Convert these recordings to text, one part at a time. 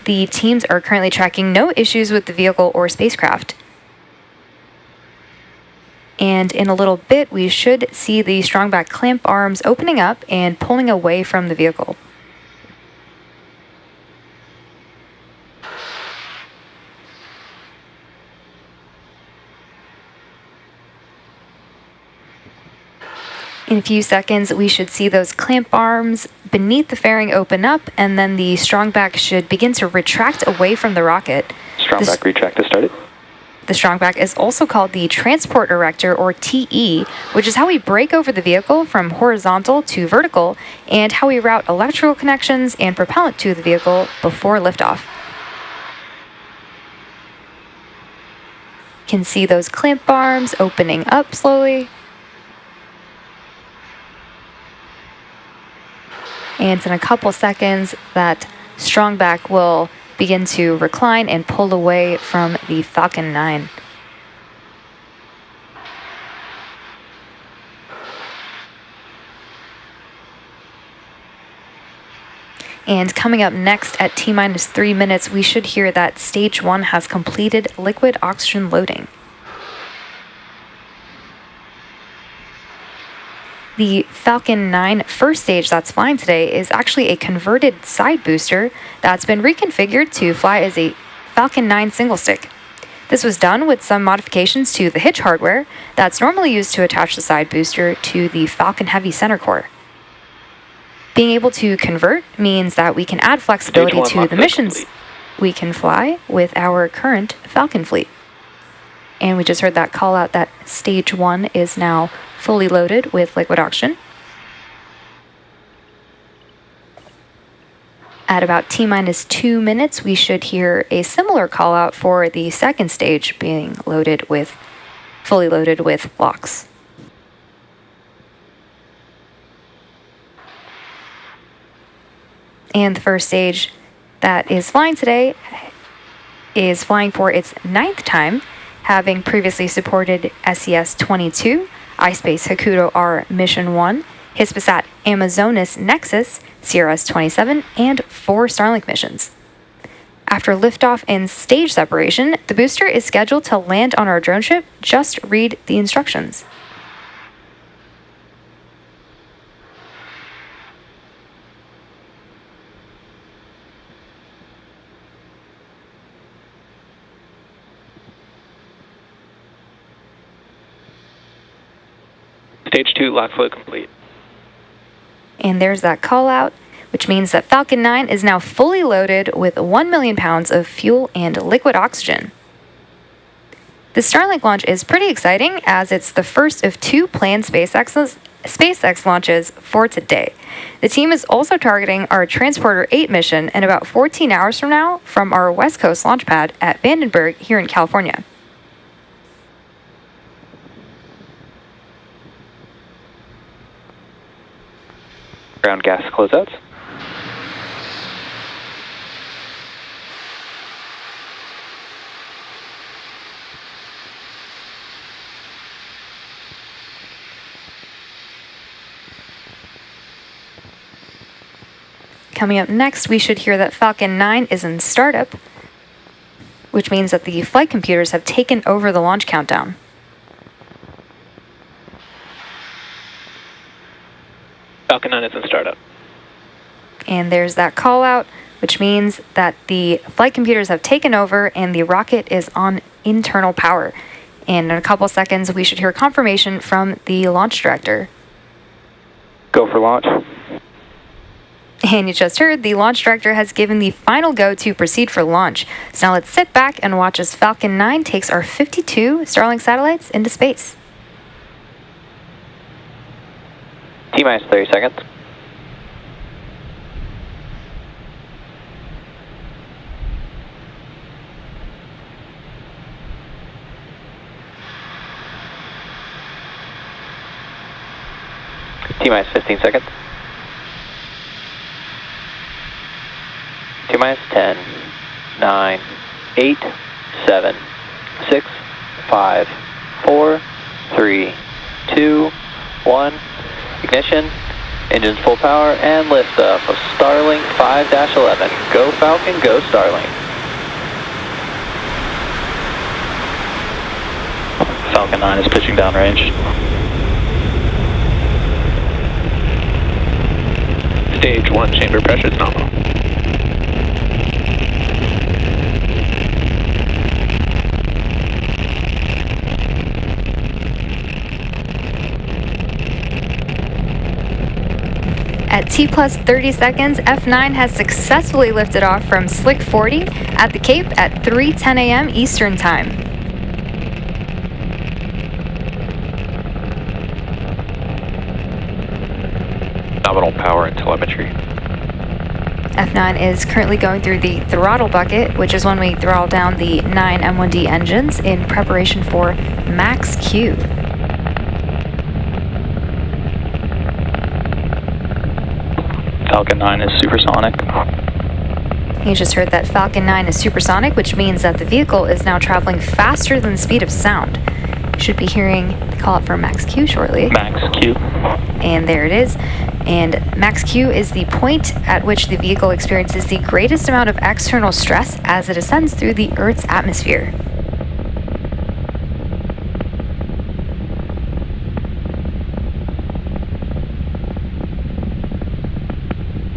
the teams are currently tracking no issues with the vehicle or spacecraft. And in a little bit, we should see the strongback clamp arms opening up and pulling away from the vehicle. In a few seconds, we should see those clamp arms beneath the fairing open up, and then the strongback should begin to retract away from the rocket. Strongback retract has started. The strongback is also called the transport erector, or TE, which is how we break over the vehicle from horizontal to vertical, and how we route electrical connections and propellant to the vehicle before liftoff. You can see those clamp arms opening up slowly. And in a couple seconds, that strongback will begin to recline and pull away from the Falcon 9. And coming up next at T-minus 3 minutes, we should hear that Stage 1 has completed liquid oxygen loading. The Falcon 9 first stage that's flying today is actually a converted side booster that's been reconfigured to fly as a Falcon 9 single stick. This was done with some modifications to the hitch hardware that's normally used to attach the side booster to the Falcon Heavy center core. Being able to convert means that we can add flexibility to the missions we can fly with our current Falcon fleet. And we just heard that call out that Stage 1 is now fully loaded with liquid oxygen. At about T-minus 2 minutes, we should hear a similar call out for the second stage being fully loaded with LOX. And the first stage that is flying today is flying for its 9th time, having previously supported SES-22, iSpace Hakuto R Mission 1, Hispasat Amazonas Nexus, CRS-27, and 4 Starlink missions. After liftoff and stage separation, the booster is scheduled to land on our drone ship. Just read the instructions. Stage 2 lock flow complete. And there's that call out, which means that Falcon 9 is now fully loaded with 1 million pounds of fuel and liquid oxygen. The Starlink launch is pretty exciting, as it's the first of 2 planned SpaceX launches for today. The team is also targeting our Transporter 8 mission in about 14 hours from now from our West Coast launch pad at Vandenberg here in California. Ground gas closeouts. Coming up next, we should hear that Falcon 9 is in startup, which means that the flight computers have taken over the launch countdown. Falcon 9 is in startup. And there's that call out, which means that the flight computers have taken over and the rocket is on internal power. And in a couple seconds, we should hear confirmation from the launch director. Go for launch. And you just heard the launch director has given the final go to proceed for launch. So now let's sit back and watch as Falcon 9 takes our 52 Starlink satellites into space. T-minus 30 seconds. T-minus 15 seconds. T-minus 10, 9, 8, 7, 6, 5, 4, 3, 2, 1. Ignition, Engines full power and lift up of Starlink 5-11. Go Falcon, go Starlink. Falcon 9 is pitching downrange. Stage 1 chamber pressure is nominal. At T plus 30 seconds, F9 has successfully lifted off from Slick 40 at the Cape at 3:10 a.m. Eastern Time. Nominal power and telemetry. F9 is currently going through the throttle bucket, which is when we throttle down the 9 M1D engines in preparation for max Q. Falcon 9 is supersonic. You just heard that Falcon 9 is supersonic, which means that the vehicle is now traveling faster than the speed of sound. You should be hearing the call out for max Q shortly. Max Q. And there it is. And max Q is the point at which the vehicle experiences the greatest amount of external stress as it ascends through the Earth's atmosphere.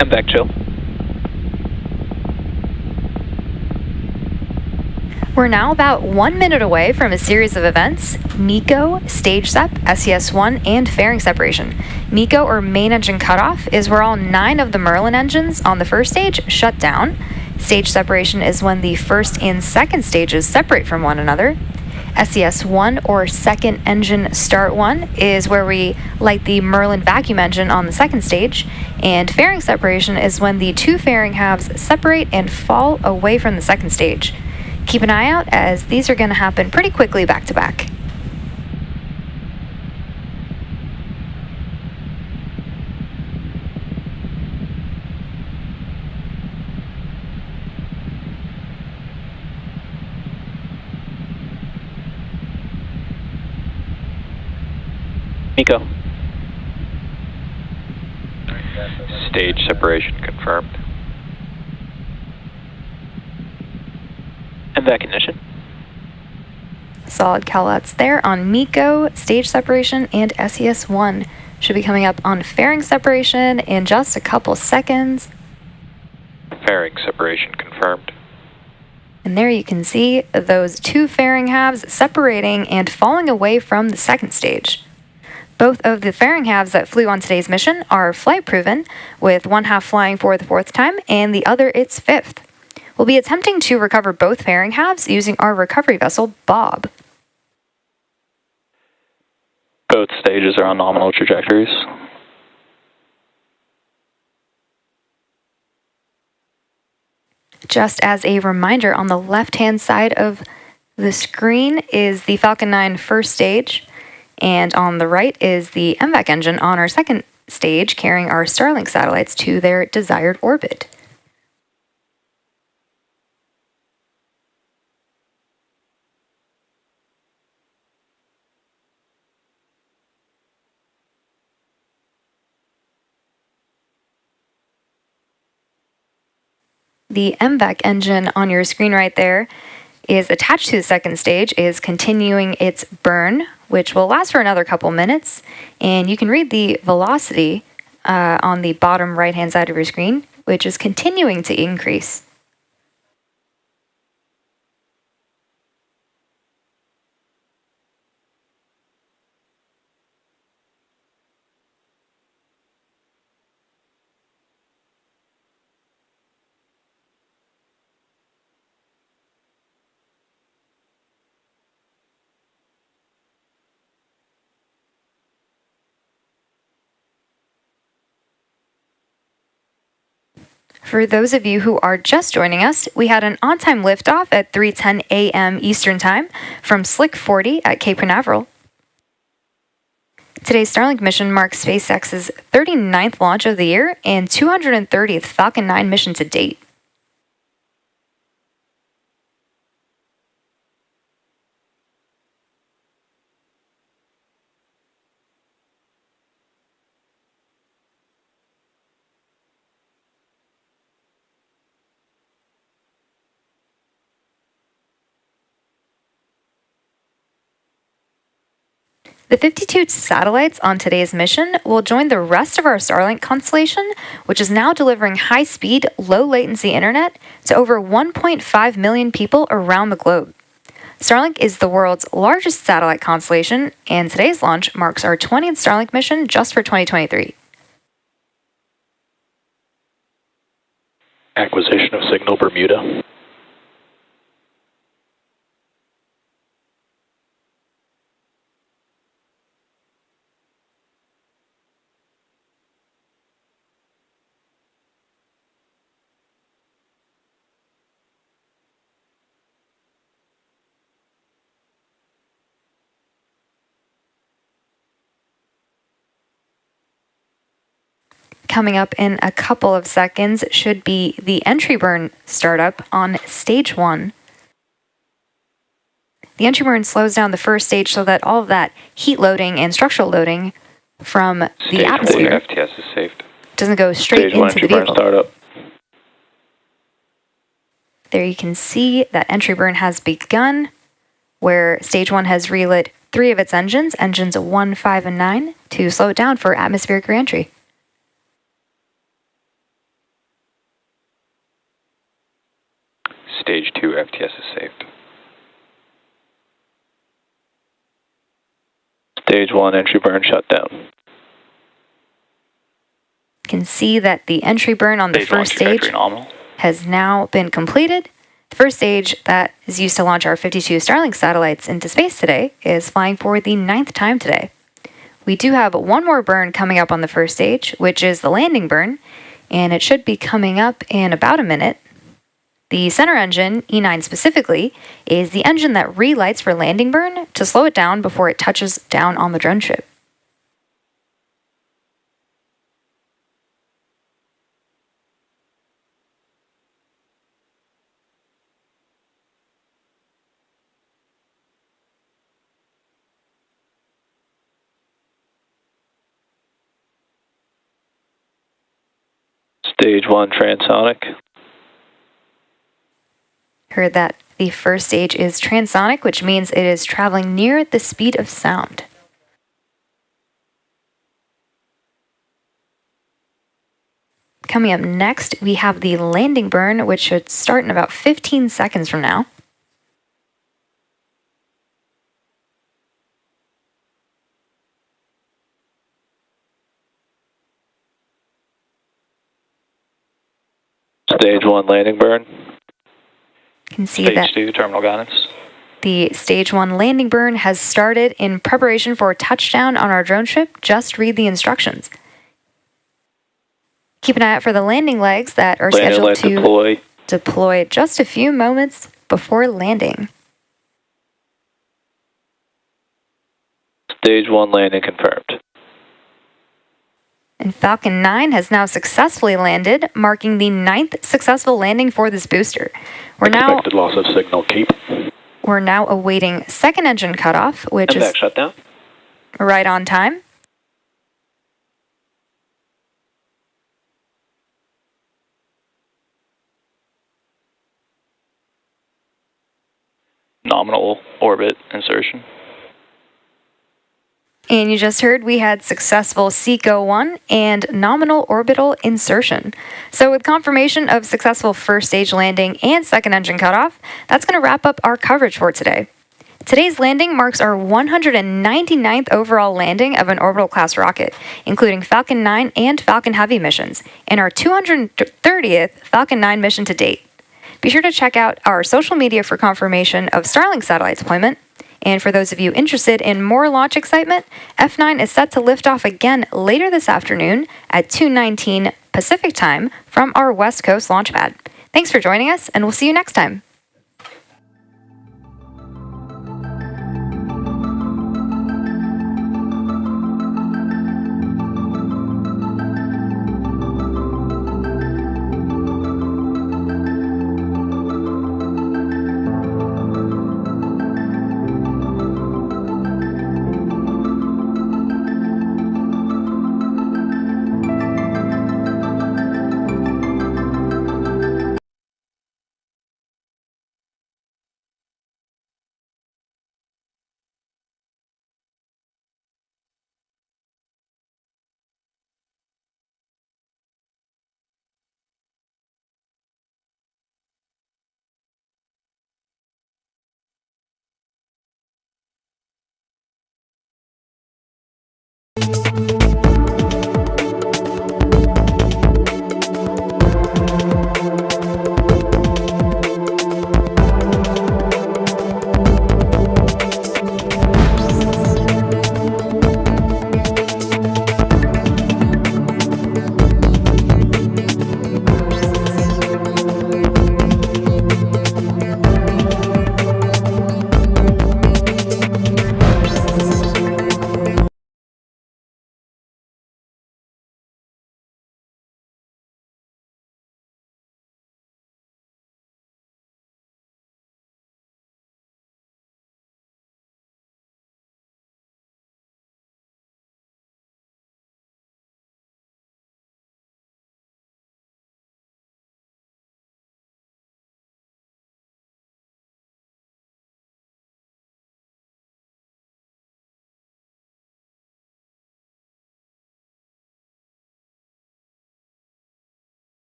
I'm back, chill. We're now about 1 minute away from a series of events: MECO, stage sep, SES-1, and fairing separation. MECO, or main engine cutoff, is where all 9 of the Merlin engines on the first stage shut down. Stage separation is when the first and second stages separate from one another. SES-1, or second engine start 1, is where we light the Merlin vacuum engine on the second stage, and fairing separation is when the 2 fairing halves separate and fall away from the second stage. Keep an eye out, as these are going to happen pretty quickly back to back. MECO. Stage separation confirmed. And that condition. Solid callouts there on MECO, stage separation, and SES-1 should be coming up on fairing separation in just a couple seconds. Fairing separation confirmed. And there you can see those 2 fairing halves separating and falling away from the second stage. Both of the fairing halves that flew on today's mission are flight proven, with one half flying for the 4th time and the other its 5th. We'll be attempting to recover both fairing halves using our recovery vessel, Bob. Both stages are on nominal trajectories. Just as a reminder, on the left-hand side of the screen is the Falcon 9 first stage, and on the right is the MVAC engine on our second stage, carrying our Starlink satellites to their desired orbit. The MVAC engine on your screen right there is attached to the second stage, is continuing its burn, which will last for another couple minutes. And you can read the velocity on the bottom right-hand side of your screen, which is continuing to increase. For those of you who are just joining us, we had an on-time liftoff at 3:10 a.m. Eastern Time from Slick 40 at Cape Canaveral. Today's Starlink mission marks SpaceX's 39th launch of the year and 230th Falcon 9 mission to date. The 52 satellites on today's mission will join the rest of our Starlink constellation, which is now delivering high-speed, low-latency internet to over 1.5 million people around the globe. Starlink is the world's largest satellite constellation, and today's launch marks our 20th Starlink mission just for 2023. Acquisition of signal Bermuda. Coming up in a couple of seconds should be the entry burn startup on stage 1. The entry burn slows down the first stage so that all of that heat loading and structural loading from the atmosphere FTS is saved. doesn't go straight Stage 1 into the entry burn vehicle. startup. There you can see that entry burn has begun, where stage 1 has relit 3 of its engines, engines 1, 5, and 9, to slow it down for atmospheric reentry. Stage 2 FTS is saved. Stage 1 entry burn shut down. You can see that the entry burn on the first stage has now been completed. The first stage that is used to launch our 52 Starlink satellites into space today is flying for the 9th time today. We do have one more burn coming up on the first stage, which is the landing burn, and it should be coming up in about a minute. The center engine, E9 specifically, is the engine that relights for landing burn to slow it down before it touches down on the drone ship. Stage 1 transonic. Heard that the first stage is transonic, which means it is traveling near the speed of sound. Coming up next, we have the landing burn, which should start in about 15 seconds from now. Stage 1 landing burn. You can see Stage that 2 terminal guidance. the stage 1 landing burn has started in preparation for touchdown on our drone ship. Just read the instructions. Keep an eye out for the landing legs that are scheduled to deploy just a few moments before landing. Stage 1 landing confirmed. And Falcon 9 has now successfully landed, marking the 9th successful landing for this booster. Expected loss of signal keep. We're now awaiting second engine cutoff, which is shutdown. right on time. Nominal orbit insertion. And you just heard we had successful SECO-1 and nominal orbital insertion. So with confirmation of successful first stage landing and second engine cutoff, that's going to wrap up our coverage for today. Today's landing marks our 199th overall landing of an orbital class rocket, including Falcon 9 and Falcon Heavy missions, and our 230th Falcon 9 mission to date. Be sure to check out our social media for confirmation of Starlink satellite deployment. And for those of you interested in more launch excitement, F9 is set to lift off again later this afternoon at 2:19 Pacific time from our West Coast launch pad. Thanks for joining us, and we'll see you next time. Bye.